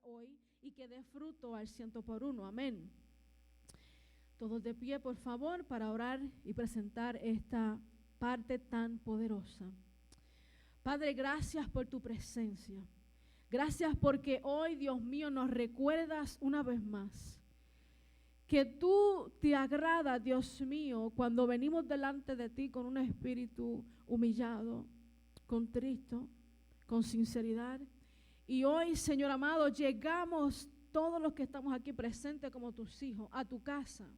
hoy y que dé fruto al 100%. Amén. Todos de pie, por favor, para orar y presentar esta parte tan poderosa. Padre, gracias por tu presencia. Gracias porque hoy, Dios mío, nos recuerdas una vez más que tú te agrada, Dios mío, cuando venimos delante de ti con un espíritu humillado, contrito, con sinceridad. Y hoy, Señor amado, llegamos todos los que estamos aquí presentes como tus hijos a tu casa,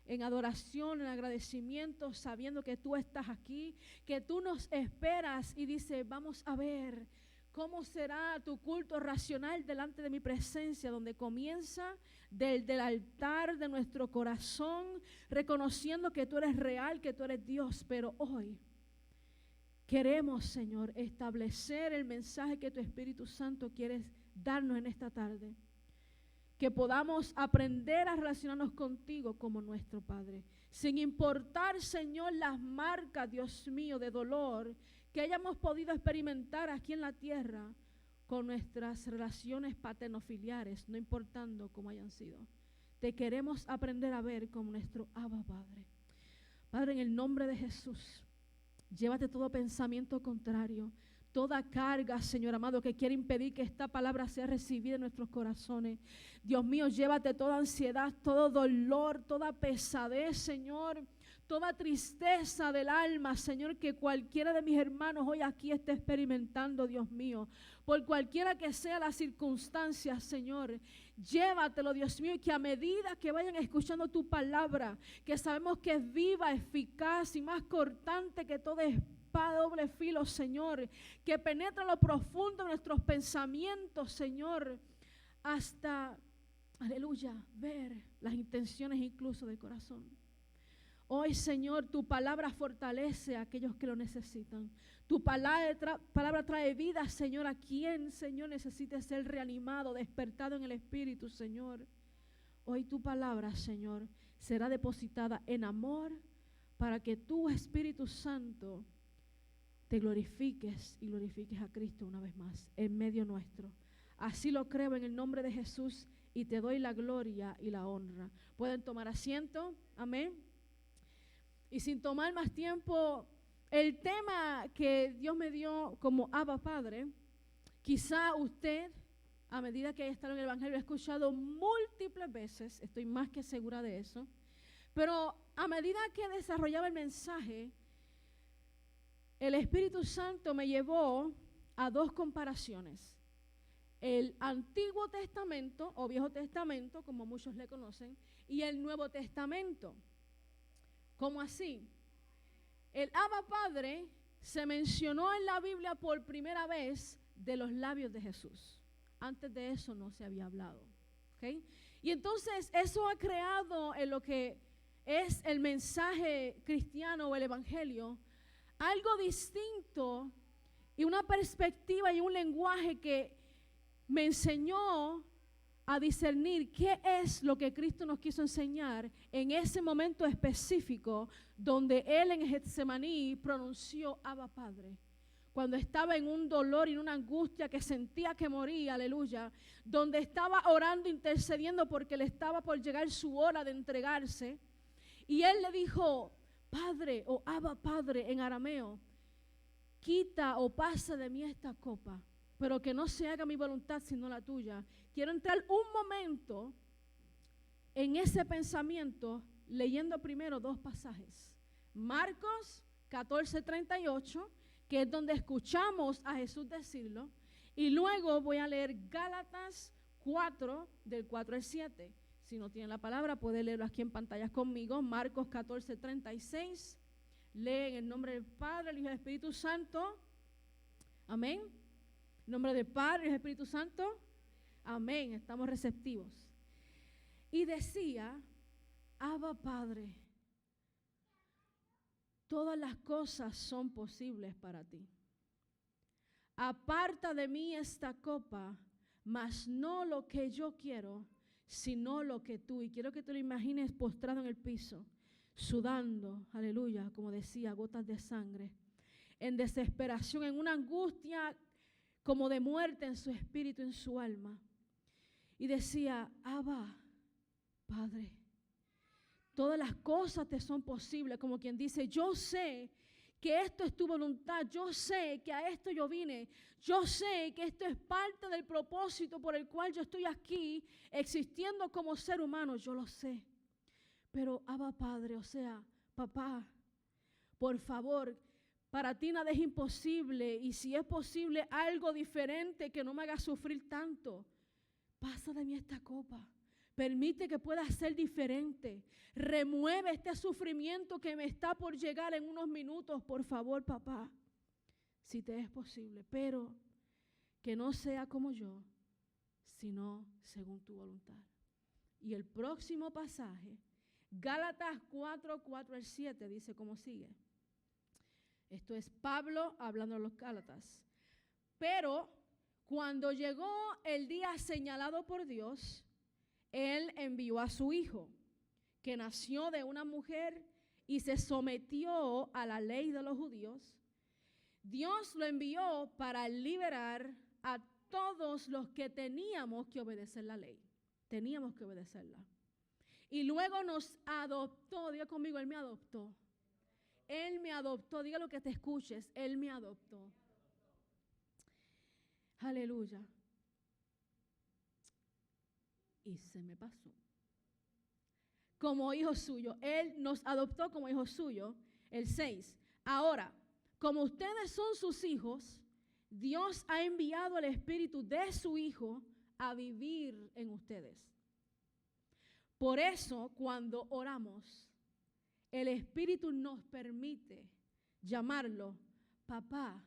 en adoración, en agradecimiento, sabiendo que tú estás aquí, que tú nos esperas y dices, vamos a ver cómo será tu culto racional delante de mi presencia, donde comienza del altar de nuestro corazón, reconociendo que tú eres real, que tú eres Dios. Pero hoy queremos, Señor, establecer el mensaje que tu Espíritu Santo quiere darnos en esta tarde. Que podamos aprender a relacionarnos contigo como nuestro Padre. Sin importar, Señor, las marcas, Dios mío, de dolor que hayamos podido experimentar aquí en la tierra con nuestras relaciones paternofiliares, no importando cómo hayan sido. Te queremos aprender a ver como nuestro Abba Padre. Padre, en el nombre de Jesús, llévate todo pensamiento contrario, toda carga, Señor amado, que quiere impedir que esta palabra sea recibida en nuestros corazones. Dios mío, llévate toda ansiedad, todo dolor, toda pesadez, Señor, toda tristeza del alma, Señor, que cualquiera de mis hermanos hoy aquí esté experimentando, Dios mío. Por cualquiera que sea la circunstancia, Señor, llévatelo, Dios mío, y que a medida que vayan escuchando tu palabra, que sabemos que es viva, eficaz y más cortante que toda espada de doble filo, Señor, que penetra lo profundo de nuestros pensamientos, Señor, hasta, aleluya, ver las intenciones incluso del corazón. Hoy, Señor, tu palabra fortalece a aquellos que lo necesitan. Tu palabra trae vida, Señor, a quien, Señor, necesite ser reanimado, despertado en el Espíritu, Señor. Hoy tu palabra, Señor, será depositada en amor para que tu Espíritu Santo te glorifiques y glorifiques a Cristo una vez más en medio nuestro. Así lo creo en el nombre de Jesús y te doy la gloria y la honra. Pueden tomar asiento. Amén. Y sin tomar más tiempo, el tema que Dios me dio como Abba Padre, quizá usted, a medida que haya estado en el Evangelio, ha escuchado múltiples veces, estoy más que segura de eso, pero a medida que desarrollaba el mensaje, el Espíritu Santo me llevó a dos comparaciones. El Antiguo Testamento, o Viejo Testamento, como muchos le conocen, y el Nuevo Testamento. ¿Cómo así? El Abba Padre se mencionó en la Biblia por primera vez de los labios de Jesús. Antes de eso no se había hablado. ¿Okay? Y entonces eso ha creado en lo que es el mensaje cristiano o el evangelio algo distinto y una perspectiva y un lenguaje que me enseñó a discernir qué es lo que Cristo nos quiso enseñar en ese momento específico donde Él en Getsemaní pronunció Abba Padre. Cuando estaba en un dolor y en una angustia que sentía que moría, aleluya, donde estaba orando, intercediendo porque le estaba por llegar su hora de entregarse. Y Él le dijo, Padre o Abba Padre en arameo, quita o pasa de mí esta copa, pero que no se haga mi voluntad sino la tuya. Quiero entrar un momento en ese pensamiento leyendo primero dos pasajes. Marcos 14:38, que es donde escuchamos a Jesús decirlo, y luego voy a leer Gálatas 4, del 4 al 7. Si no tienen la palabra, puede leerlo aquí en pantallas conmigo. Marcos 14:36. Lee en el nombre del Padre, el Hijo y el Espíritu Santo. Amén. En nombre del Padre y del Espíritu Santo. Amén. Estamos receptivos. Y decía, Abba Padre, todas las cosas son posibles para ti. Aparta de mí esta copa, mas no lo que yo quiero, sino lo que tú. Y quiero que te lo imagines postrado en el piso, sudando, aleluya, como decía, gotas de sangre, en desesperación, en una angustia como de muerte en su espíritu, en su alma. y decía, Abba, Padre, todas las cosas te son posibles, como quien dice, yo sé que esto es tu voluntad, yo sé que a esto yo vine, yo sé que esto es parte del propósito por el cual yo estoy aquí existiendo como ser humano, yo lo sé. Pero Abba Padre, o sea, papá, por favor, para ti nada es imposible y si es posible algo diferente que no me haga sufrir tanto, pasa de mí esta copa. Permite que pueda ser diferente. Remueve este sufrimiento que me está por llegar en unos minutos, por favor, papá, si te es posible. Pero que no sea como yo, sino según tu voluntad. Y el próximo pasaje, Gálatas 4:4-7, dice como sigue. Esto es Pablo hablando a los Gálatas. Pero cuando llegó el día señalado por Dios, Él envió a su Hijo, que nació de una mujer y se sometió a la ley de los judíos. Dios lo envió para liberar a todos los que teníamos que obedecer la ley. Teníamos que obedecerla. Y luego nos adoptó. Diga conmigo, Él me adoptó. Él me adoptó. Diga lo que te escuches. Él me adoptó. Aleluya. Y se me pasó. Como hijo suyo. Él nos adoptó como hijo suyo. El 6. Ahora, como ustedes son sus hijos, Dios ha enviado el Espíritu de su Hijo a vivir en ustedes. Por eso, cuando oramos, el Espíritu nos permite llamarlo papá,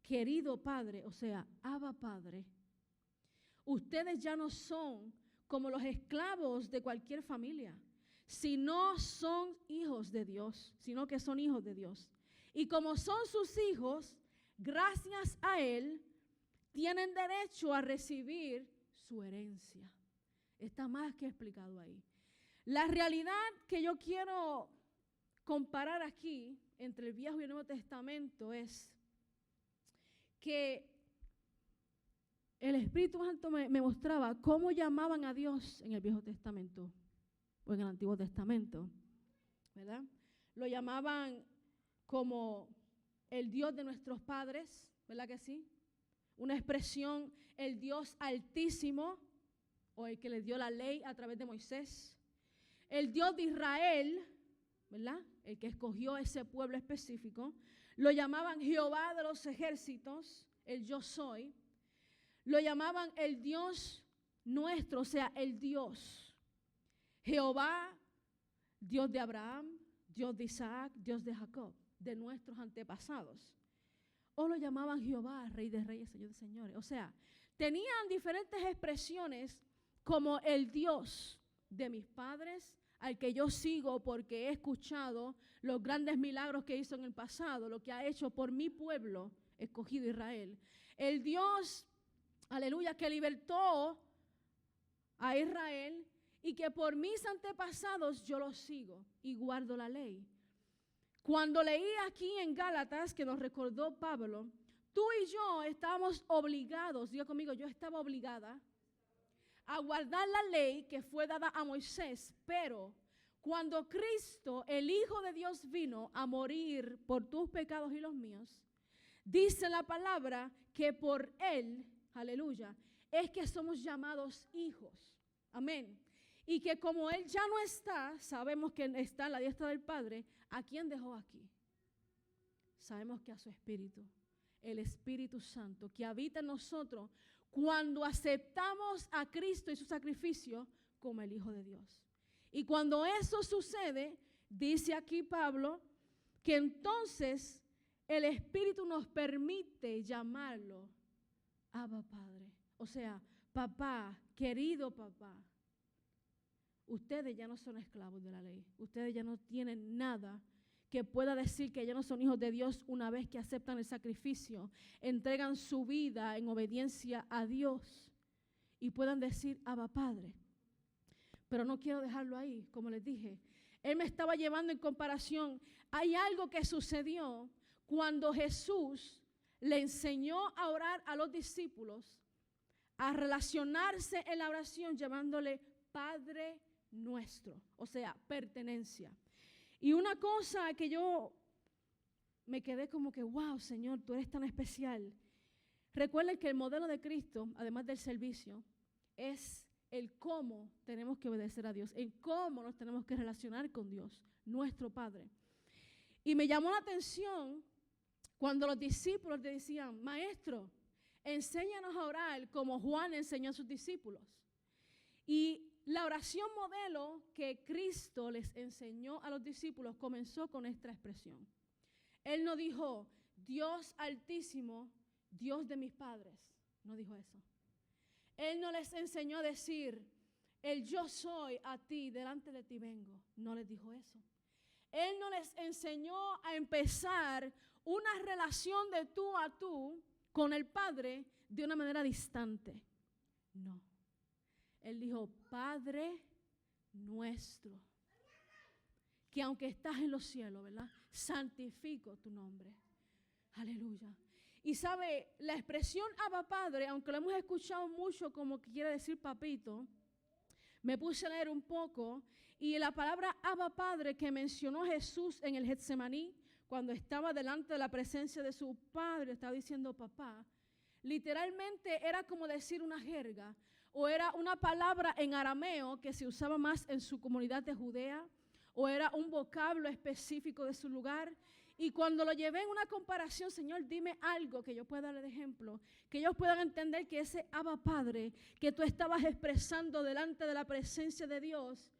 querido Padre, o sea, Abba Padre. Ustedes ya no son como los esclavos de cualquier familia, sino son hijos de Dios, sino que son hijos de Dios. Y como son sus hijos, gracias a Él, tienen derecho a recibir su herencia. Está más que explicado ahí. La realidad que yo quiero comparar aquí entre el Viejo y el Nuevo Testamento es que el Espíritu Santo me mostraba cómo llamaban a Dios en el Viejo Testamento o en el Antiguo Testamento, ¿verdad? Lo llamaban como el Dios de nuestros padres, ¿verdad que sí? Una expresión, el Dios altísimo, o el que les dio la ley a través de Moisés. El Dios de Israel, ¿verdad? El que escogió ese pueblo específico. Lo llamaban Jehová de los ejércitos, el yo soy. Lo llamaban el Dios nuestro, o sea, el Dios. Jehová, Dios de Abraham, Dios de Isaac, Dios de Jacob, de nuestros antepasados. O lo llamaban Jehová, Rey de Reyes, Señor de Señores. O sea, tenían diferentes expresiones como el Dios de mis padres, al que yo sigo porque he escuchado los grandes milagros que hizo en el pasado, lo que ha hecho por mi pueblo escogido Israel. El Dios, aleluya, que libertó a Israel y que por mis antepasados yo lo sigo y guardo la ley. Cuando leí aquí en Gálatas, que nos recordó Pablo, tú y yo estábamos obligados, diga conmigo, yo estaba obligada a guardar la ley que fue dada a Moisés, pero cuando Cristo, el Hijo de Dios, vino a morir por tus pecados y los míos, dice la palabra que por Él, aleluya, es que somos llamados hijos, amén, y que como Él ya no está, sabemos que está a la diestra del Padre. ¿A quién dejó aquí? Sabemos que a su Espíritu, el Espíritu Santo, que habita en nosotros, cuando aceptamos a Cristo y su sacrificio como el Hijo de Dios. Y cuando eso sucede, dice aquí Pablo, que entonces el Espíritu nos permite llamarlo Abba Padre. O sea, papá, querido papá. Ustedes ya no son esclavos de la ley. Ustedes ya no tienen nada que pueda decir que ya no son hijos de Dios una vez que aceptan el sacrificio, entregan su vida en obediencia a Dios y puedan decir Abba Padre. Pero no quiero dejarlo ahí, como les dije. Él me estaba llevando en comparación. Hay algo que sucedió cuando Jesús le enseñó a orar a los discípulos a relacionarse en la oración llamándole Padre nuestro, o sea, pertenencia. Y una cosa que yo me quedé como que, wow, Señor, tú eres tan especial. Recuerden que el modelo de Cristo, además del servicio, es el cómo tenemos que obedecer a Dios, el cómo nos tenemos que relacionar con Dios, nuestro Padre. Y me llamó la atención cuando los discípulos le decían, Maestro, enséñanos a orar como Juan enseñó a sus discípulos. Y la oración modelo que Cristo les enseñó a los discípulos comenzó con esta expresión. Él no dijo, Dios altísimo, Dios de mis padres. No dijo eso. Él no les enseñó a decir, el yo soy a ti, delante de ti vengo. No les dijo eso. Él no les enseñó a empezar una relación de tú a tú con el Padre de una manera distante. No. Él dijo, Padre nuestro, que aunque estás en los cielos, ¿verdad? Santifico tu nombre. Aleluya. Y sabe, la expresión Abba Padre, aunque lo hemos escuchado mucho como que quiere decir papito, me puse a leer un poco y la palabra Abba Padre que mencionó Jesús en el Getsemaní, cuando estaba delante de la presencia de su Padre, estaba diciendo papá, literalmente era como decir una jerga o era una palabra en arameo que se usaba más en su comunidad de Judea o era un vocablo específico de su lugar. Y cuando lo llevé en una comparación, Señor, dime algo que yo pueda darle de ejemplo, que ellos puedan entender que ese Abba Padre que tú estabas expresando delante de la presencia de Dios,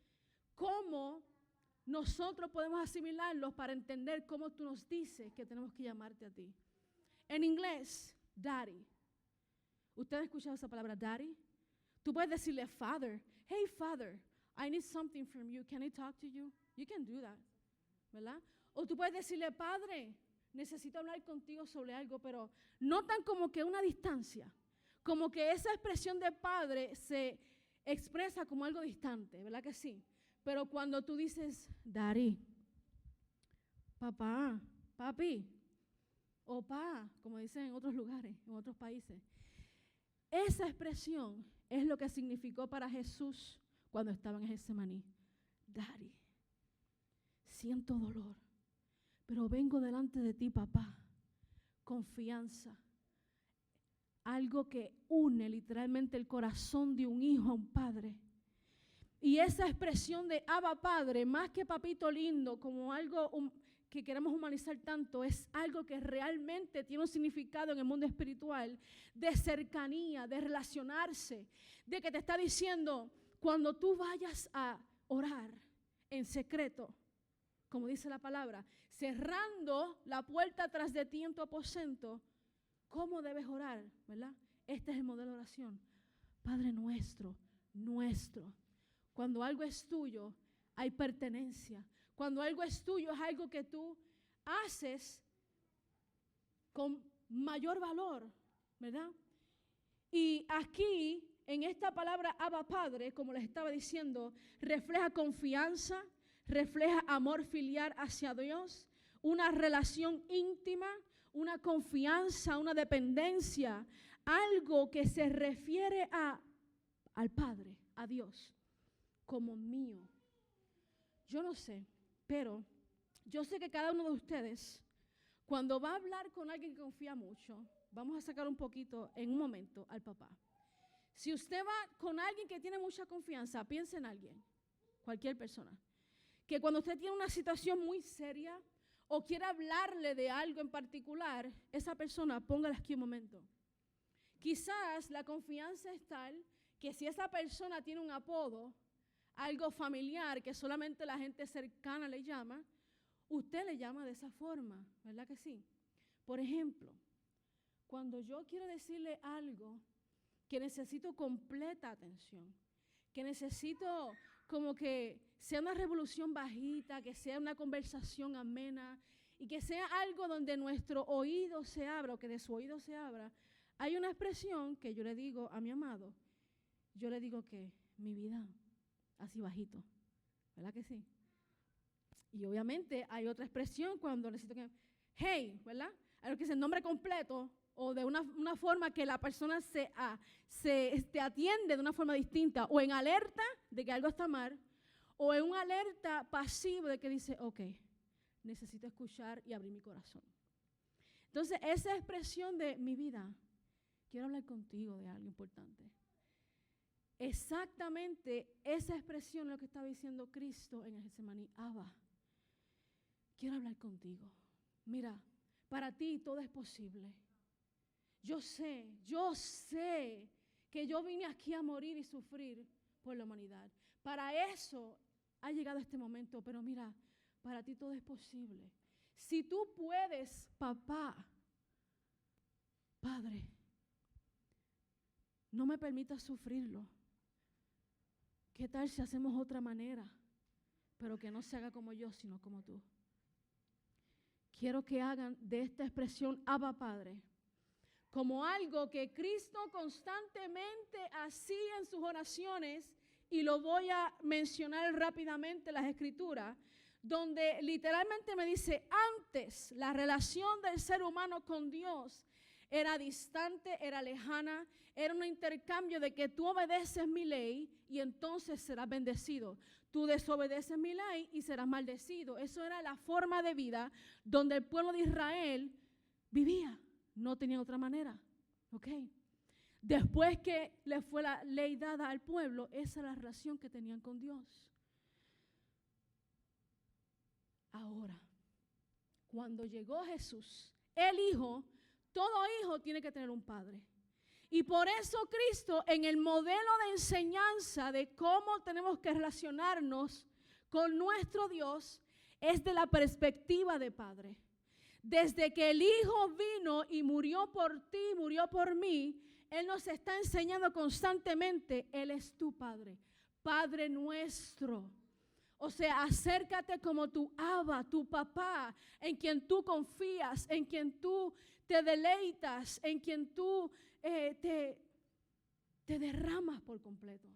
¿cómo nosotros podemos asimilarlos para entender cómo tú nos dices que tenemos que llamarte a ti? En inglés, daddy. ¿Usted ha escuchado esa palabra, daddy? Tú puedes decirle, Father, hey Father, I need something from you. Can I talk to you? You can do that, ¿verdad? O tú puedes decirle, Padre, necesito hablar contigo sobre algo, pero no tan como que una distancia, como que esa expresión de Padre se expresa como algo distante, ¿verdad que sí? Pero cuando tú dices, Daddy, papá, papi, o pa, como dicen en otros lugares, en otros países, esa expresión es lo que significó para Jesús cuando estaba en Getsemaní. Daddy, siento dolor, pero vengo delante de ti, papá. Confianza. Algo que une literalmente el corazón de un hijo a un padre. Y esa expresión de Abba Padre, más que papito lindo, como algo que queremos humanizar tanto, es algo que realmente tiene un significado en el mundo espiritual, de cercanía, de relacionarse, de que te está diciendo, cuando tú vayas a orar en secreto, como dice la palabra, cerrando la puerta tras de ti en tu aposento, ¿cómo debes orar? ¿Verdad? Este es el modelo de oración. Padre nuestro, nuestro. Cuando algo es tuyo, hay pertenencia. Cuando algo es tuyo, es algo que tú haces con mayor valor, ¿verdad? Y aquí, en esta palabra Abba Padre, como les estaba diciendo, refleja confianza, refleja amor filial hacia Dios, una relación íntima, una confianza, una dependencia, algo que se refiere al Padre, a Dios, como mío. Yo no sé, pero yo sé que cada uno de ustedes, cuando va a hablar con alguien que confía mucho, vamos a sacar un poquito en un momento al papá. Si usted va con alguien que tiene mucha confianza, piense en alguien, cualquier persona, que cuando usted tiene una situación muy seria o quiere hablarle de algo en particular, esa persona, póngala aquí un momento. Quizás la confianza es tal que si esa persona tiene un apodo, algo familiar que solamente la gente cercana le llama, usted le llama de esa forma, ¿verdad que sí? Por ejemplo, cuando yo quiero decirle algo que necesito completa atención, que necesito como que sea una revolución bajita, que sea una conversación amena y que sea algo donde nuestro oído se abra o que de su oído se abra, hay una expresión que yo le digo a mi amado, yo le digo que mi vida, así bajito, ¿verdad que sí? Y obviamente hay otra expresión cuando necesito que, hey, ¿verdad? Hay lo que es el nombre completo o de una forma que la persona se atiende de una forma distinta, o en alerta de que algo está mal, o en un alerta pasivo de que dice, ok, necesito escuchar y abrir mi corazón. Entonces, esa expresión de mi vida, quiero hablar contigo de algo importante. Exactamente esa expresión es lo que estaba diciendo Cristo en el Getsemaní. Abba, quiero hablar contigo. Mira, para ti todo es posible. Yo sé que yo vine aquí a morir y sufrir por la humanidad. Para eso ha llegado este momento, pero mira, para ti todo es posible. Si tú puedes, papá, Padre, no me permitas sufrirlo. ¿Qué tal si hacemos otra manera? Pero que no se haga como yo, sino como tú. Quiero que hagan de esta expresión Abba Padre como algo que Cristo constantemente hacía en sus oraciones, y lo voy a mencionar rápidamente en las Escrituras, donde literalmente me dice, antes la relación del ser humano con Dios era distante, era lejana, era un intercambio de que tú obedeces mi ley y entonces serás bendecido. Tú desobedeces mi ley y serás maldecido. Eso era la forma de vida donde el pueblo de Israel vivía. No tenía otra manera. ¿Ok? Después que le fue la ley dada al pueblo, esa era la relación que tenían con Dios. Ahora, cuando llegó Jesús, el Hijo, todo hijo tiene que tener un padre. Y por eso Cristo, en el modelo de enseñanza de cómo tenemos que relacionarnos con nuestro Dios, es de la perspectiva de padre. Desde que el Hijo vino y murió por ti, murió por mí, Él nos está enseñando constantemente, Él es tu Padre, Padre nuestro. O sea, acércate como tu Abba, tu papá, en quien tú confías, en quien tú te deleitas, en quien tú te derramas por completo.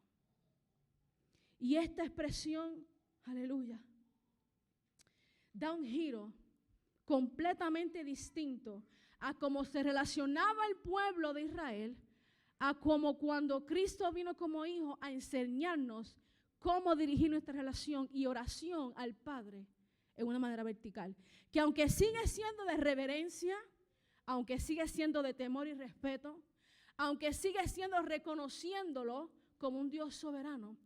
Y esta expresión, aleluya, da un giro completamente distinto a cómo se relacionaba el pueblo de Israel, a como cuando Cristo vino como hijo a enseñarnos cómo dirigir nuestra relación y oración al Padre en una manera vertical. Que aunque sigue siendo de reverencia, aunque sigue siendo de temor y respeto, aunque sigue siendo reconociéndolo como un Dios soberano,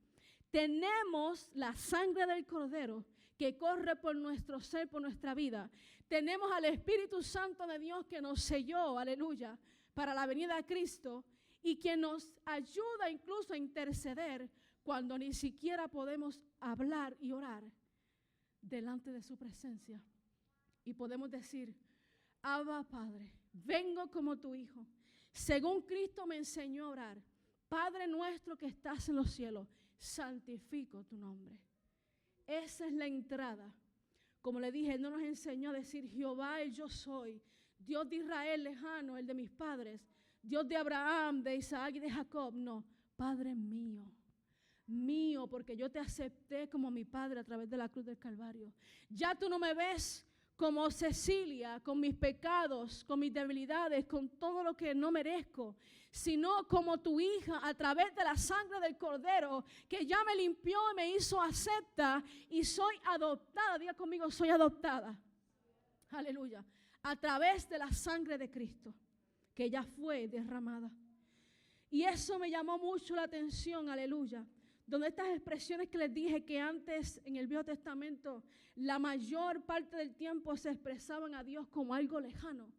tenemos la sangre del Cordero que corre por nuestro ser, por nuestra vida. Tenemos al Espíritu Santo de Dios que nos selló, aleluya, para la venida de Cristo y que nos ayuda incluso a interceder cuando ni siquiera podemos hablar y orar delante de su presencia. Y podemos decir, Abba Padre, vengo como tu hijo. Según Cristo me enseñó a orar, Padre nuestro que estás en los cielos, santifico tu nombre. Esa es la entrada. Como le dije, Él no nos enseñó a decir Jehová el yo soy, Dios de Israel lejano, el de mis padres, Dios de Abraham, de Isaac y de Jacob. No, Padre mío, mío, porque yo te acepté como mi Padre a través de la cruz del Calvario. Ya tú no me ves como Cecilia, con mis pecados, con mis debilidades, con todo lo que no merezco, sino como tu hija a través de la sangre del Cordero, que ya me limpió y me hizo acepta y soy adoptada. Diga conmigo, soy adoptada. Aleluya. A través de la sangre de Cristo, que ya fue derramada. Y eso me llamó mucho la atención, aleluya. Donde estas expresiones que les dije que antes en el Viejo Testamento la mayor parte del tiempo se expresaban a Dios como algo lejano,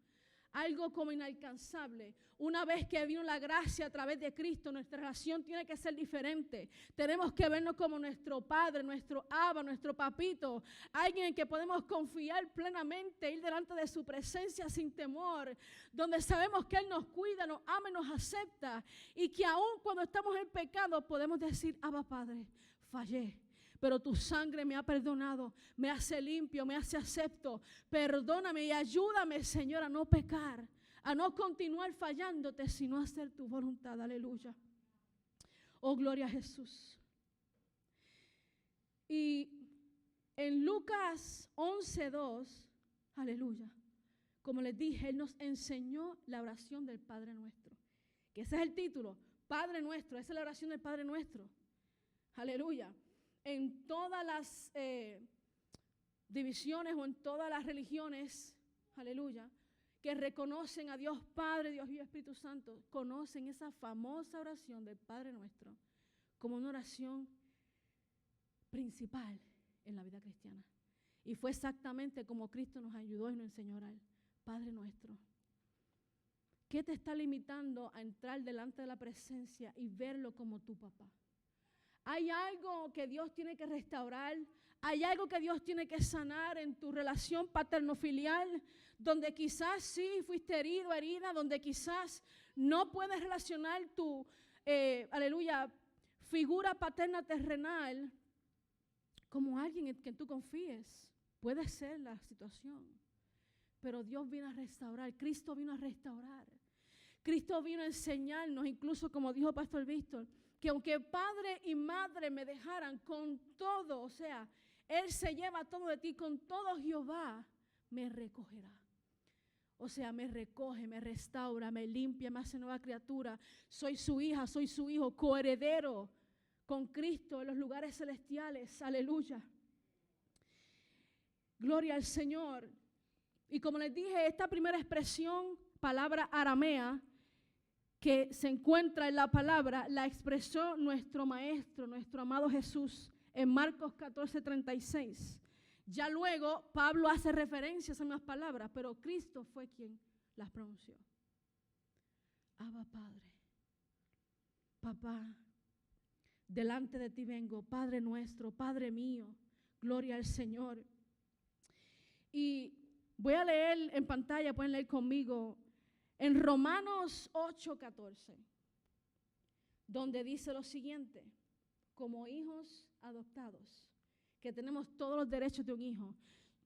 algo como inalcanzable. Una vez que vino la gracia a través de Cristo, nuestra relación tiene que ser diferente. Tenemos que vernos como nuestro Padre, nuestro Abba, nuestro Papito, alguien en que podemos confiar plenamente, ir delante de su presencia sin temor, donde sabemos que Él nos cuida, nos ama y nos acepta, y que aún cuando estamos en pecado podemos decir, Abba Padre, fallé, pero tu sangre me ha perdonado, me hace limpio, me hace acepto. Perdóname y ayúdame, Señor, a no pecar, a no continuar fallándote, sino a hacer tu voluntad. Aleluya. Oh, gloria a Jesús. Y en Lucas 11:2, aleluya, como les dije, Él nos enseñó la oración del Padre Nuestro. Que ese es el título, Padre Nuestro. Esa es la oración del Padre Nuestro. Aleluya. En todas las divisiones o en todas las religiones, aleluya, que reconocen a Dios Padre, Dios y Espíritu Santo, conocen esa famosa oración del Padre Nuestro como una oración principal en la vida cristiana. Y fue exactamente como Cristo nos ayudó y nos enseñó a orar. Padre Nuestro, ¿qué te está limitando a entrar delante de la presencia y verlo como tu papá? ¿Hay algo que Dios tiene que restaurar? ¿Hay algo que Dios tiene que sanar en tu relación paterno-filial? Donde quizás sí fuiste herido, herida, donde quizás no puedes relacionar tu, aleluya, figura paterna terrenal como alguien en quien tú confíes. Puede ser la situación, pero Dios vino a restaurar, Cristo vino a restaurar. Cristo vino a enseñarnos, incluso como dijo Pastor Víctor, que aunque padre y madre me dejaran, con todo, o sea, Él se lleva todo de ti, con todo Jehová me recogerá. O sea, me recoge, me restaura, me limpia, me hace nueva criatura. Soy su hija, soy su hijo, coheredero con Cristo en los lugares celestiales. Aleluya. Gloria al Señor. Y como les dije, esta primera expresión, palabra aramea, que se encuentra en la palabra, la expresó nuestro Maestro, nuestro amado Jesús, en Marcos 14:36. Ya luego Pablo hace referencia a esas mismas palabras, pero Cristo fue quien las pronunció. Abba Padre, papá, delante de ti vengo, Padre nuestro, Padre mío, gloria al Señor. Y voy a leer en pantalla, pueden leer conmigo, en Romanos 8:14, donde dice lo siguiente: como hijos adoptados, que tenemos todos los derechos de un hijo.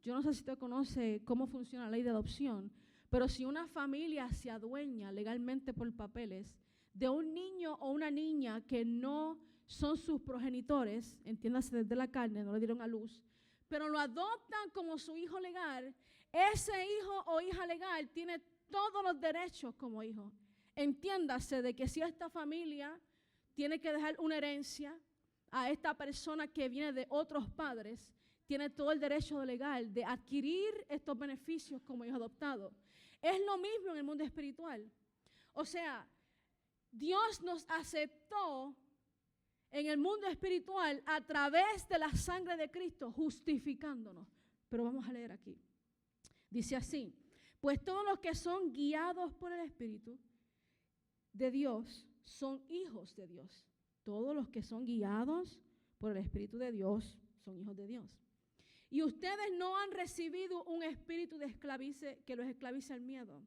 Yo no sé si usted conoce cómo funciona la ley de adopción, pero si una familia se adueña legalmente por papeles de un niño o una niña que no son sus progenitores, entiéndase desde la carne, no le dieron a luz, pero lo adoptan como su hijo legal, ese hijo o hija legal tiene todos los derechos como hijo. Entiéndase de que si esta familia tiene que dejar una herencia a esta persona que viene de otros padres, tiene todo el derecho legal de adquirir estos beneficios como hijo adoptado. Es lo mismo en el mundo espiritual. O sea, Dios nos aceptó en el mundo espiritual a través de la sangre de Cristo, justificándonos. Pero vamos a leer aquí. Dice así: pues todos los que son guiados por el Espíritu de Dios son hijos de Dios. Todos los que son guiados por el Espíritu de Dios son hijos de Dios. Y ustedes no han recibido un espíritu que los esclavice al miedo.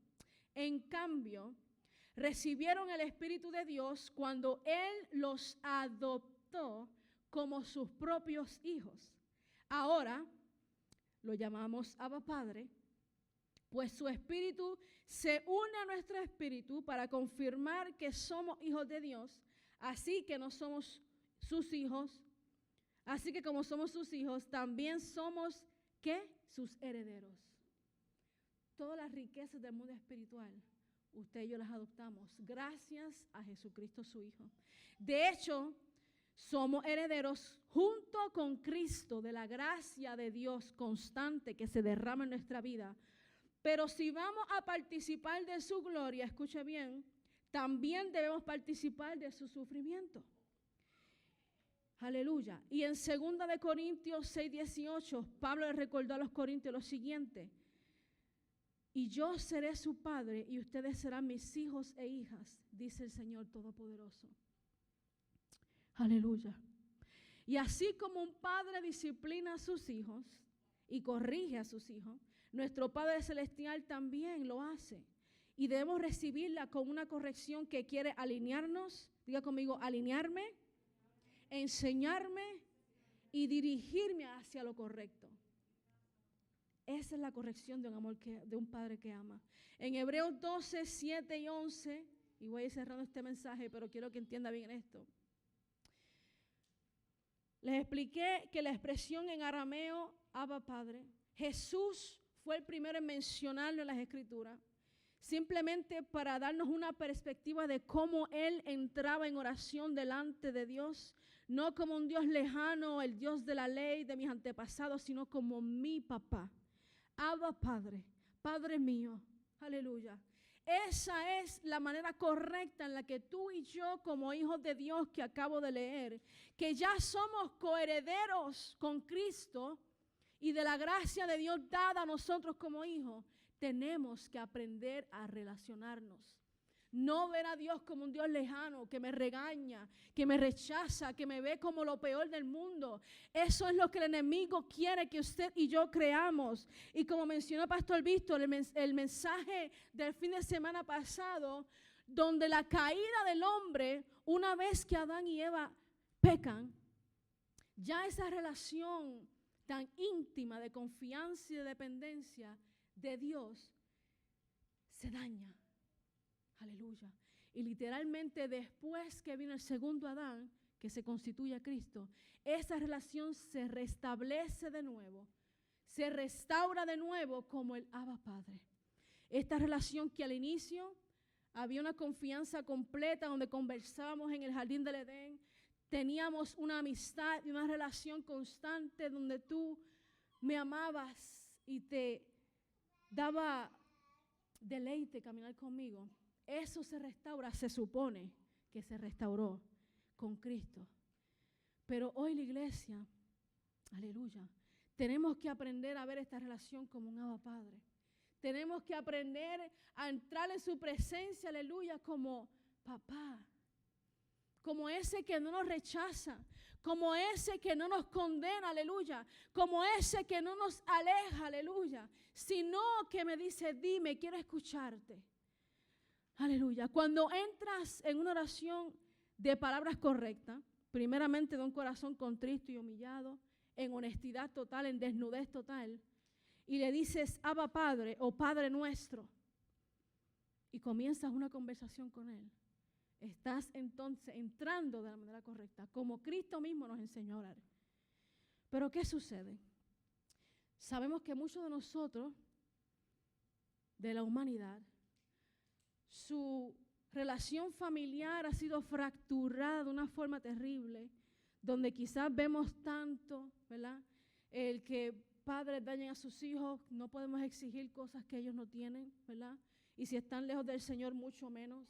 En cambio, recibieron el Espíritu de Dios cuando Él los adoptó como sus propios hijos. Ahora lo llamamos Abba Padre, pues su Espíritu se une a nuestro espíritu para confirmar que somos hijos de Dios. Así que no somos sus hijos, así que como somos sus hijos, también somos, ¿qué? Sus herederos. Todas las riquezas del mundo espiritual, usted y yo las adoptamos gracias a Jesucristo su Hijo. De hecho, somos herederos junto con Cristo de la gracia de Dios constante que se derrama en nuestra vida. Pero si vamos a participar de su gloria, escuche bien, también debemos participar de su sufrimiento. Aleluya. Y en 2 de Corintios 6:18, Pablo le recordó a los corintios lo siguiente: y yo seré su padre y ustedes serán mis hijos e hijas, dice el Señor Todopoderoso. Aleluya. Y así como un padre disciplina a sus hijos y corrige a sus hijos, nuestro Padre Celestial también lo hace. Y debemos recibirla con una corrección que quiere alinearnos, diga conmigo, alinearme, enseñarme y dirigirme hacia lo correcto. Esa es la corrección de un amor de un padre que ama. En Hebreos 12, 7 y 11, y voy a ir cerrando este mensaje, pero quiero que entienda bien esto. Les expliqué que la expresión en arameo, Abba Padre, Jesús fue el primero en mencionarlo en las Escrituras, simplemente para darnos una perspectiva de cómo Él entraba en oración delante de Dios, no como un Dios lejano, el Dios de la ley de mis antepasados, sino como mi papá. Abba Padre, Padre mío, aleluya. Esa es la manera correcta en la que tú y yo, como hijos de Dios que acabo de leer, que ya somos coherederos con Cristo y de la gracia de Dios dada a nosotros como hijos, tenemos que aprender a relacionarnos. No ver a Dios como un Dios lejano, que me regaña, que me rechaza, que me ve como lo peor del mundo. Eso es lo que el enemigo quiere que usted y yo creamos. Y como mencionó Pastor Víctor, el mensaje del fin de semana pasado, donde la caída del hombre, una vez que Adán y Eva pecan, ya esa relación tan íntima de confianza y de dependencia de Dios se daña. Aleluya. Y literalmente después que vino el segundo Adán, que se constituye a Cristo, esa relación se restablece de nuevo, se restaura de nuevo como el Abba Padre. Esta relación que al inicio había una confianza completa donde conversábamos en el jardín del Edén, teníamos una amistad y una relación constante donde tú me amabas y te daba deleite caminar conmigo. Eso se restaura, se supone que se restauró con Cristo. Pero hoy la iglesia, aleluya, tenemos que aprender a ver esta relación como un Abba Padre. Tenemos que aprender a entrar en su presencia, aleluya, como papá. Como ese que no nos rechaza, como ese que no nos condena, aleluya, como ese que no nos aleja, aleluya, sino que me dice, dime, quiero escucharte. Aleluya. Cuando entras en una oración de palabras correctas, primeramente de un corazón contrito y humillado, en honestidad total, en desnudez total, y le dices, Abba Padre o Padre nuestro, y comienzas una conversación con Él, estás entonces entrando de la manera correcta, como Cristo mismo nos enseñó a orar. Pero ¿qué sucede? Sabemos que muchos de nosotros, de la humanidad, su relación familiar ha sido fracturada de una forma terrible, donde quizás vemos tanto, ¿verdad? El que padres dañen a sus hijos, no podemos exigir cosas que ellos no tienen, ¿verdad? Y si están lejos del Señor, mucho menos.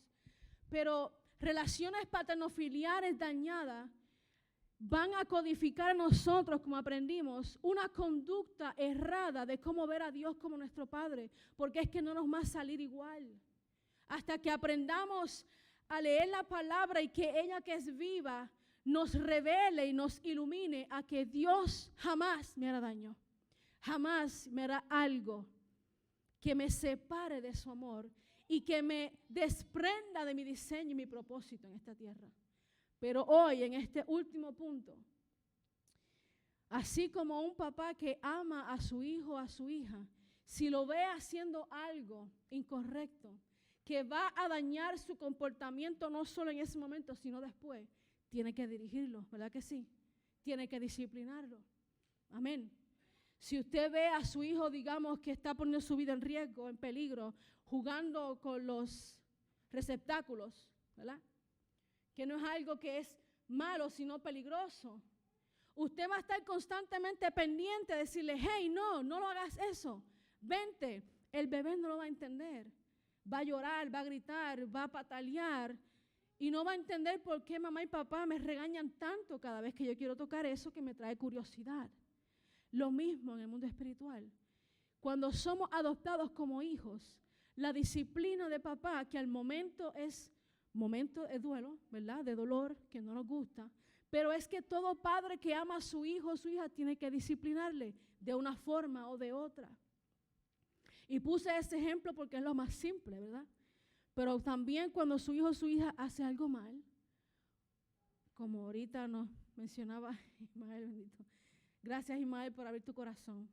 Pero relaciones paternofiliares dañadas van a codificar en nosotros, como aprendimos, una conducta errada de cómo ver a Dios como nuestro Padre, porque es que no nos va a salir igual. Hasta que aprendamos a leer la palabra y que ella que es viva nos revele y nos ilumine a que Dios jamás me hará daño, jamás me hará algo que me separe de su amor y que me desprenda de mi diseño y mi propósito en esta tierra. Pero hoy, en este último punto, así como un papá que ama a su hijo o a su hija, si lo ve haciendo algo incorrecto, que va a dañar su comportamiento no solo en ese momento, sino después, tiene que dirigirlo, ¿verdad que sí? Tiene que disciplinarlo. Amén. Si usted ve a su hijo, digamos, que está poniendo su vida en riesgo, en peligro, jugando con los receptáculos, ¿verdad? Que no es algo que es malo, sino peligroso. Usted va a estar constantemente pendiente de decirle, hey, no lo hagas eso. Vente. El bebé no lo va a entender. Va a llorar, va a gritar, va a patalear y no va a entender por qué mamá y papá me regañan tanto cada vez que yo quiero tocar eso que me trae curiosidad. Lo mismo en el mundo espiritual. Cuando somos adoptados como hijos, la disciplina de papá, que al momento es momento de duelo, ¿verdad? De dolor, que no nos gusta, pero es que todo padre que ama a su hijo o su hija tiene que disciplinarle de una forma o de otra. Y puse ese ejemplo porque es lo más simple, ¿verdad? Pero también cuando su hijo o su hija hace algo mal, como ahorita nos mencionaba Ismael, bendito. Gracias, Ismael, por abrir tu corazón.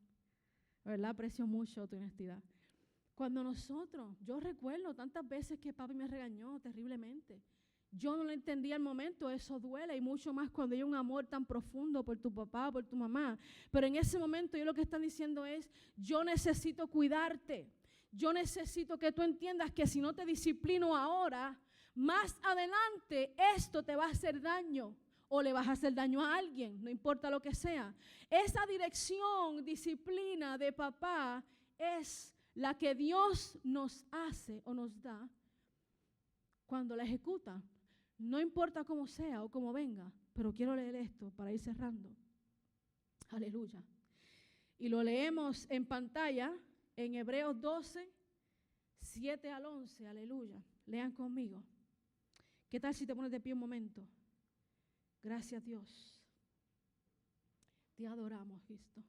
¿Verdad? Aprecio mucho tu honestidad. Cuando nosotros, yo recuerdo tantas veces que papi me regañó terriblemente. Yo no lo entendía al momento, eso duele, y mucho más cuando hay un amor tan profundo por tu papá, por tu mamá. Pero en ese momento ellos lo que están diciendo es, yo necesito cuidarte. Yo necesito que tú entiendas que si no te disciplino ahora, más adelante esto te va a hacer daño o le vas a hacer daño a alguien, no importa lo que sea. Esa dirección, disciplina de papá es la que Dios nos hace o nos da cuando la ejecuta. No importa cómo sea o cómo venga, pero quiero leer esto para ir cerrando. Aleluya. Y lo leemos en pantalla en Hebreos 12, 7 al 11. Aleluya. Lean conmigo. ¿Qué tal si te pones de pie un momento? Gracias, Dios. Te adoramos, Cristo.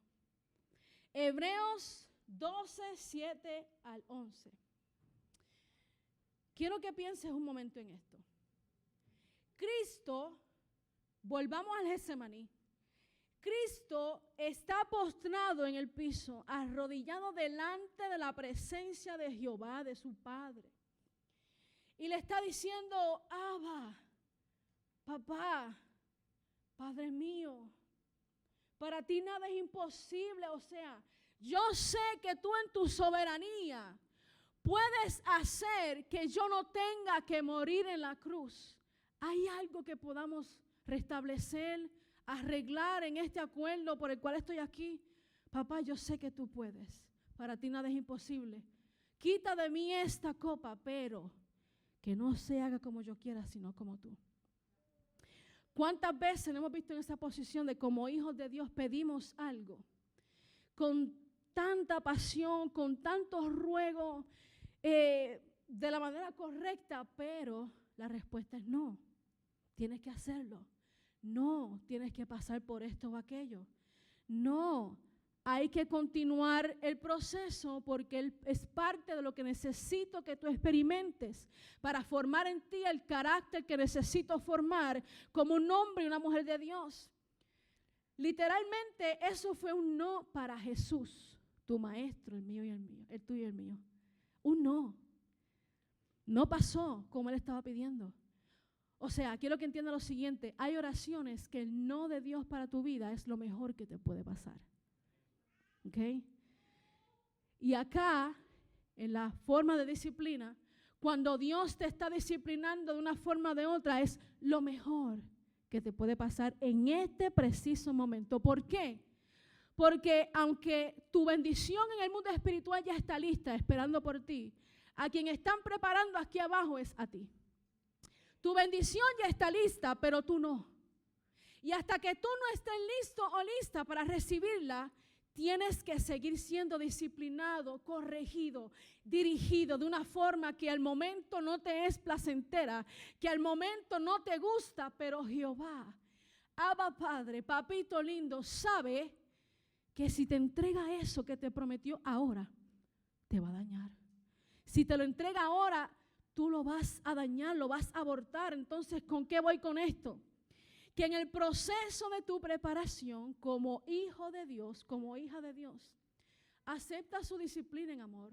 Hebreos 12, 7 al 11. Quiero que pienses un momento en esto. Cristo, volvamos al Getsemaní. Cristo está postrado en el piso, arrodillado delante de la presencia de Jehová, de su Padre. Y le está diciendo, Abba, papá, Padre mío, para ti nada es imposible. O sea, yo sé que tú en tu soberanía puedes hacer que yo no tenga que morir en la cruz. ¿Hay algo que podamos restablecer, arreglar en este acuerdo por el cual estoy aquí? Papá, yo sé que tú puedes. Para ti nada es imposible. Quita de mí esta copa, pero que no se haga como yo quiera, sino como tú. ¿Cuántas veces nos hemos visto en esa posición de como hijos de Dios pedimos algo con tanta pasión, con tanto ruego, de la manera correcta, pero la respuesta es no? Tienes que hacerlo. No, tienes que pasar por esto o aquello. No, hay que continuar el proceso porque es parte de lo que necesito que tú experimentes para formar en ti el carácter que necesito formar como un hombre y una mujer de Dios. Literalmente eso fue un no para Jesús, tu maestro, el mío y el mío, el tuyo y el mío. Un no. No pasó como él estaba pidiendo. O sea, quiero que entiendas lo siguiente. Hay oraciones que el no de Dios para tu vida es lo mejor que te puede pasar. ¿Ok? Y acá, en la forma de disciplina, cuando Dios te está disciplinando de una forma o de otra, es lo mejor que te puede pasar en este preciso momento. ¿Por qué? Porque aunque tu bendición en el mundo espiritual ya está lista, esperando por ti, a quien están preparando aquí abajo es a ti. Tu bendición ya está lista, pero tú no. Y hasta que tú no estés listo o lista para recibirla, tienes que seguir siendo disciplinado, corregido, dirigido de una forma que al momento no te es placentera, que al momento no te gusta, pero Jehová, Abba Padre, papito lindo, sabe que si te entrega eso que te prometió ahora, te va a dañar. Si te lo entrega ahora, tú lo vas a dañar, lo vas a abortar. Entonces, ¿con qué voy con esto? Que en el proceso de tu preparación como hijo de Dios, como hija de Dios, acepta su disciplina en amor,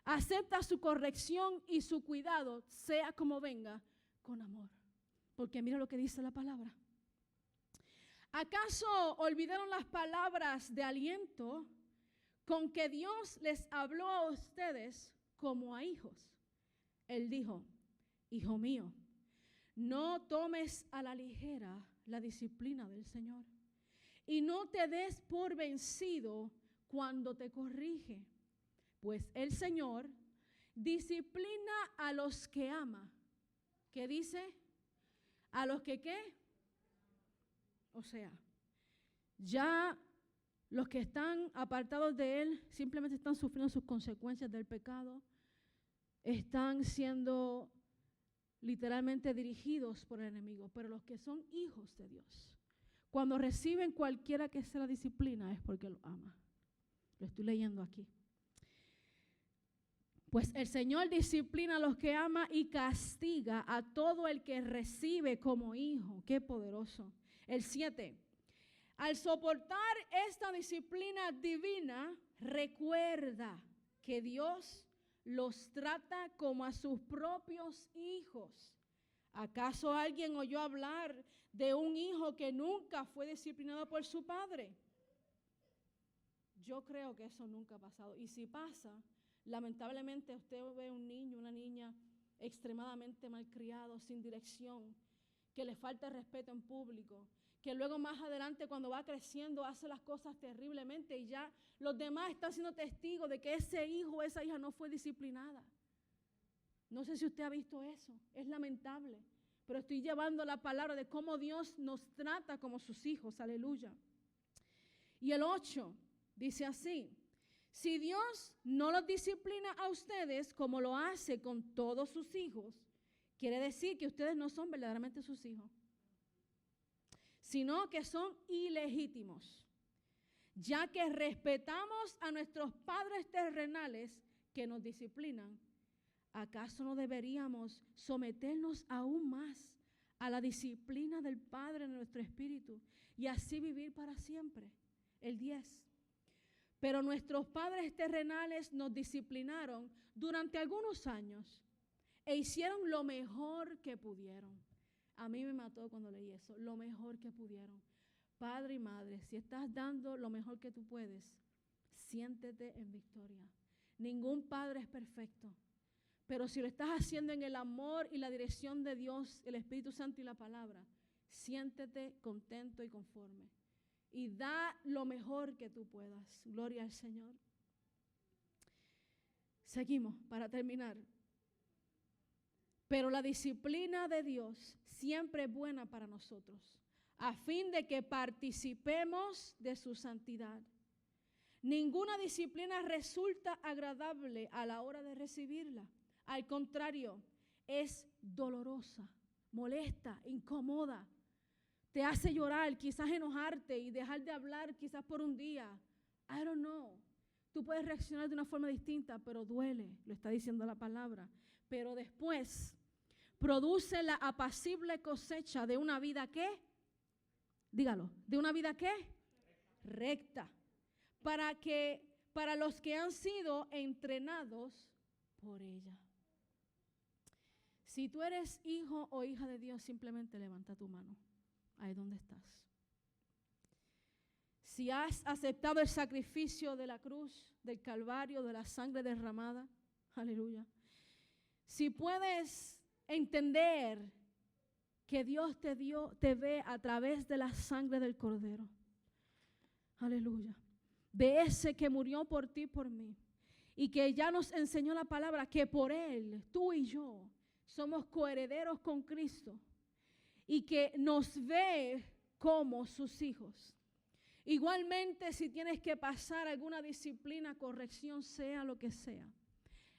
acepta su corrección y su cuidado, sea como venga, con amor. Porque mira lo que dice la palabra. ¿Acaso olvidaron las palabras de aliento con que Dios les habló a ustedes como a hijos? Él dijo, hijo mío, no tomes a la ligera la disciplina del Señor y no te des por vencido cuando te corrige, pues el Señor disciplina a los que ama. ¿Qué dice? ¿A los que qué? O sea, ya los que están apartados de Él simplemente están sufriendo sus consecuencias del pecado, están siendo literalmente dirigidos por el enemigo, pero los que son hijos de Dios, cuando reciben cualquiera que sea la disciplina es porque lo ama. Lo estoy leyendo aquí. Pues el Señor disciplina a los que ama y castiga a todo el que recibe como hijo. Qué poderoso. El 7. Al soportar esta disciplina divina, recuerda que Dios los trata como a sus propios hijos. ¿Acaso alguien oyó hablar de un hijo que nunca fue disciplinado por su padre? Yo creo que eso nunca ha pasado. Y si pasa, lamentablemente usted ve un niño, una niña extremadamente malcriado, sin dirección, que le falta respeto en público, que luego más adelante cuando va creciendo hace las cosas terriblemente y ya los demás están siendo testigos de que ese hijo o esa hija no fue disciplinada. No sé si usted ha visto eso, es lamentable, pero estoy llevando la palabra de cómo Dios nos trata como sus hijos, aleluya. Y el 8 dice así: si Dios no los disciplina a ustedes como lo hace con todos sus hijos, quiere decir que ustedes no son verdaderamente sus hijos, sino que son ilegítimos, ya que respetamos a nuestros padres terrenales que nos disciplinan. ¿Acaso no deberíamos someternos aún más a la disciplina del Padre en nuestro espíritu y así vivir para siempre? El 10. Pero nuestros padres terrenales nos disciplinaron durante algunos años e hicieron lo mejor que pudieron. A mí me mató cuando leí eso, lo mejor que pudieron. Padre y madre, si estás dando lo mejor que tú puedes, siéntete en victoria. Ningún padre es perfecto, pero si lo estás haciendo en el amor y la dirección de Dios, el Espíritu Santo y la palabra, siéntete contento y conforme. Y da lo mejor que tú puedas. Gloria al Señor. Seguimos para terminar. Pero la disciplina de Dios siempre es buena para nosotros, a fin de que participemos de su santidad. Ninguna disciplina resulta agradable a la hora de recibirla. Al contrario, es dolorosa, molesta, incómoda. Te hace llorar, quizás enojarte y dejar de hablar quizás por un día. I don't know. Tú puedes reaccionar de una forma distinta, pero duele, lo está diciendo la palabra. Pero después produce la apacible cosecha de una vida ¿qué? Dígalo, ¿de una vida qué? Recta. Para los que han sido entrenados por ella. Si tú eres hijo o hija de Dios, simplemente levanta tu mano. Ahí donde estás. Si has aceptado el sacrificio de la cruz, del Calvario, de la sangre derramada, aleluya. Si puedes entender que Dios te ve a través de la sangre del Cordero, aleluya, de ese que murió por ti y por mí, y que ya nos enseñó la palabra que por Él, tú y yo, somos coherederos con Cristo, y que nos ve como sus hijos. Igualmente, si tienes que pasar alguna disciplina, corrección, sea lo que sea,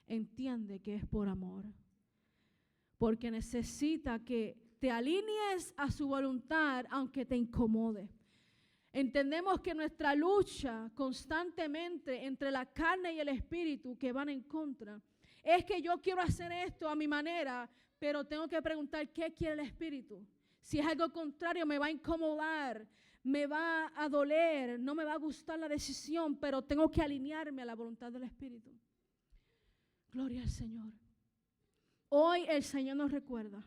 entiende que es por amor. Porque necesita que te alinees a su voluntad, aunque te incomode. Entendemos que nuestra lucha constantemente entre la carne y el espíritu que van en contra, es que yo quiero hacer esto a mi manera, pero tengo que preguntar qué quiere el espíritu. Si es algo contrario, me va a incomodar, me va a doler, no me va a gustar la decisión, pero tengo que alinearme a la voluntad del Espíritu. Gloria al Señor. Hoy el Señor nos recuerda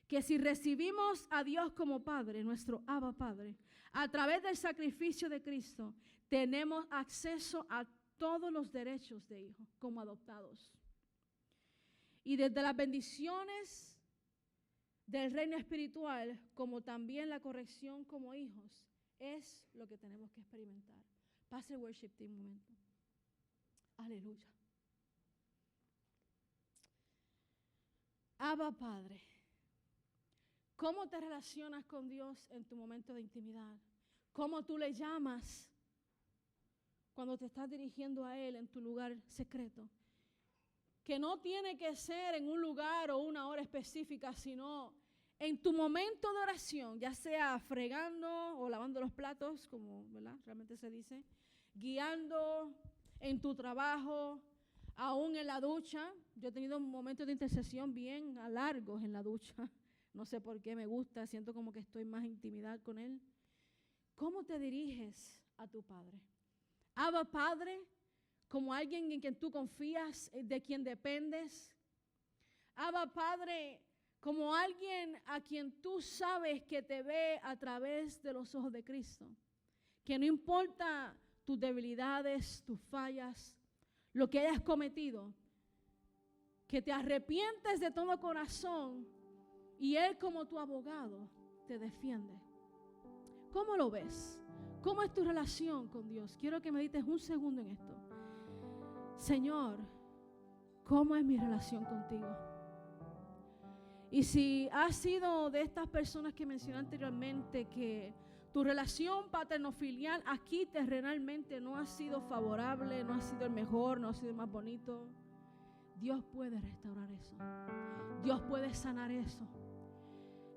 que si recibimos a Dios como Padre, nuestro Abba Padre, a través del sacrificio de Cristo, tenemos acceso a todos los derechos de hijos como adoptados. Y desde las bendiciones del reino espiritual, como también la corrección como hijos, es lo que tenemos que experimentar. Pase el worship team un momento. Aleluya. Abba Padre, ¿cómo te relacionas con Dios en tu momento de intimidad? ¿Cómo tú le llamas cuando te estás dirigiendo a Él en tu lugar secreto? Que no tiene que ser en un lugar o una hora específica, sino en tu momento de oración, ya sea fregando o lavando los platos, como ¿verdad? Realmente se dice, guiando en tu trabajo, aún en la ducha. Yo he tenido momentos de intercesión bien largos en la ducha. No sé por qué me gusta, siento como que estoy más en intimidad con Él. ¿Cómo te diriges a tu Padre? Abba Padre, como alguien en quien tú confías, de quien dependes. Abba Padre, como alguien a quien tú sabes que te ve a través de los ojos de Cristo. Que no importa tus debilidades, tus fallas, lo que hayas cometido, que te arrepientes de todo corazón y Él como tu abogado te defiende. ¿Cómo lo ves? ¿Cómo es tu relación con Dios? Quiero que medites un segundo en esto. Señor, ¿cómo es mi relación contigo? Y si has sido de estas personas que mencioné anteriormente, que tu relación paternofilial aquí terrenalmente no ha sido favorable, no ha sido el mejor, no ha sido el más bonito, Dios puede restaurar eso. Dios puede sanar eso.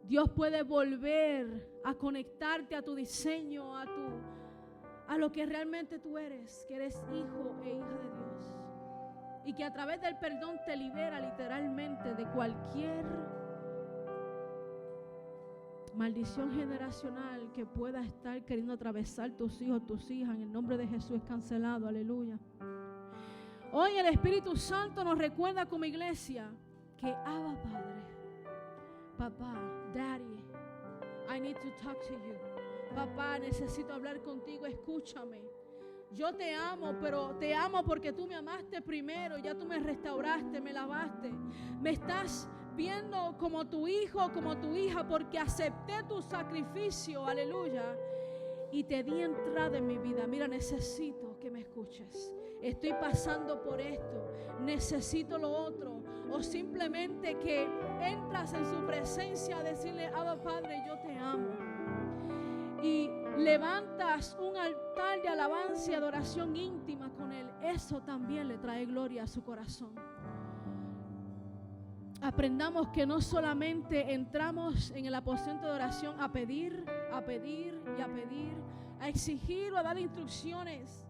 Dios puede volver a conectarte a tu diseño, a lo que realmente tú eres, que eres hijo e hija de Dios. Y que a través del perdón te libera literalmente de cualquier maldición generacional que pueda estar queriendo atravesar tus hijos, tus hijas. En el nombre de Jesús es cancelado, aleluya. Hoy el Espíritu Santo nos recuerda como iglesia que Abba Padre, papá, daddy, I need to talk to you. Papá, necesito hablar contigo, escúchame. Yo te amo, pero te amo porque tú me amaste primero, ya tú me restauraste, me lavaste. Me estás viendo como tu hijo, como tu hija, porque acepté tu sacrificio, aleluya, y te di entrada en mi vida. Mira, necesito que me escuches. Estoy pasando por esto, necesito lo otro. O simplemente que entras en su presencia a decirle, Abba Padre, yo te amo. Y levantas un altar de alabanza y adoración íntima con Él. Eso también le trae gloria a su corazón. Aprendamos que no solamente entramos en el aposento de oración a pedir y a pedir, a exigir o a dar instrucciones.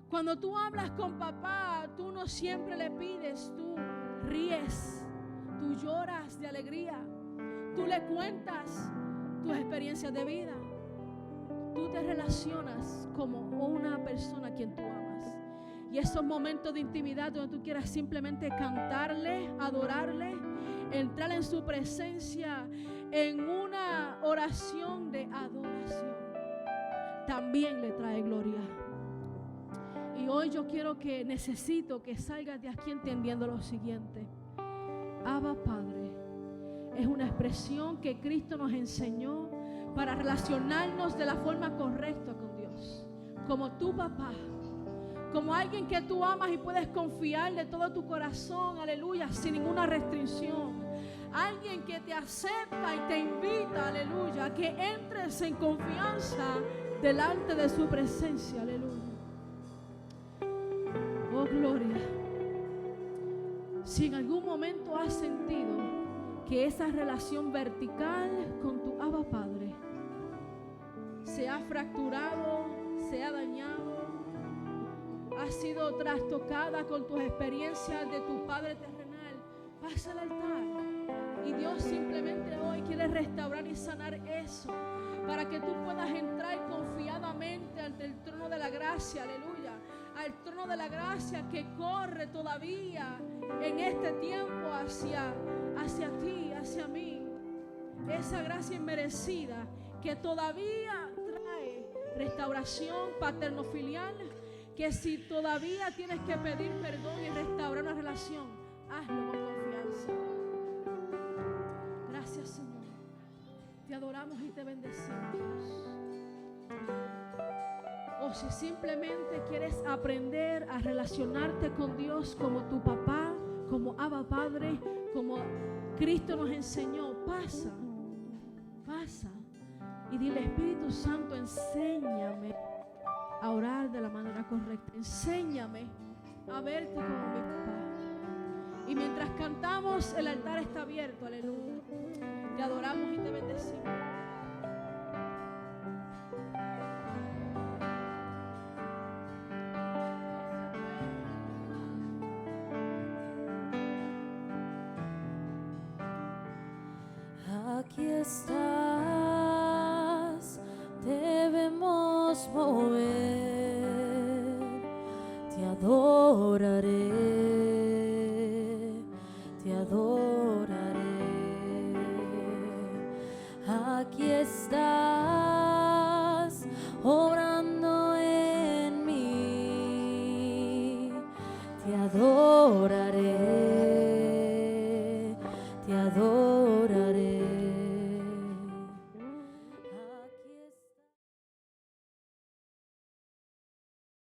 Cuando tú hablas con papá, tú no siempre le pides, tú ríes, tú lloras de alegría, tú le cuentas tus experiencias de vida. Tú te relacionas como una persona a quien tú amas. Y esos momentos de intimidad donde tú quieras simplemente cantarle, adorarle, entrar en su presencia en una oración de adoración, también le trae gloria. Y hoy yo necesito que salgas de aquí entendiendo lo siguiente. Abba Padre es una expresión que Cristo nos enseñó para relacionarnos de la forma correcta con Dios. Como tu papá, como alguien que tú amas y puedes confiar de todo tu corazón, aleluya, sin ninguna restricción. Alguien que te acepta y te invita, aleluya, a que entres en confianza delante de su presencia, aleluya. Oh, gloria. Si en algún momento has sentido que esa relación vertical con tu Abba Padre se ha fracturado, se ha dañado, ha sido trastocada con tus experiencias de tu Padre terrenal, pasa al altar y Dios simplemente hoy quiere restaurar y sanar eso para que tú puedas entrar confiadamente ante el trono de la gracia, aleluya, al trono de la gracia que corre todavía en este tiempo hacia ti, hacia mí. Esa gracia inmerecida que todavía trae restauración paterno-filial, que si todavía tienes que pedir perdón y restaurar una relación, hazlo con confianza. Gracias, Señor. Te adoramos y te bendecimos. O si simplemente quieres aprender a relacionarte con Dios como tu papá, como Abba Padre, como Cristo nos enseñó, pasa y dile, Espíritu Santo, enséñame a orar de la manera correcta, enséñame a verte como mi papá. Y mientras cantamos, el altar está abierto, aleluya. Te adoramos y te bendecimos. Aquí estás, debemos mover, te adoraré.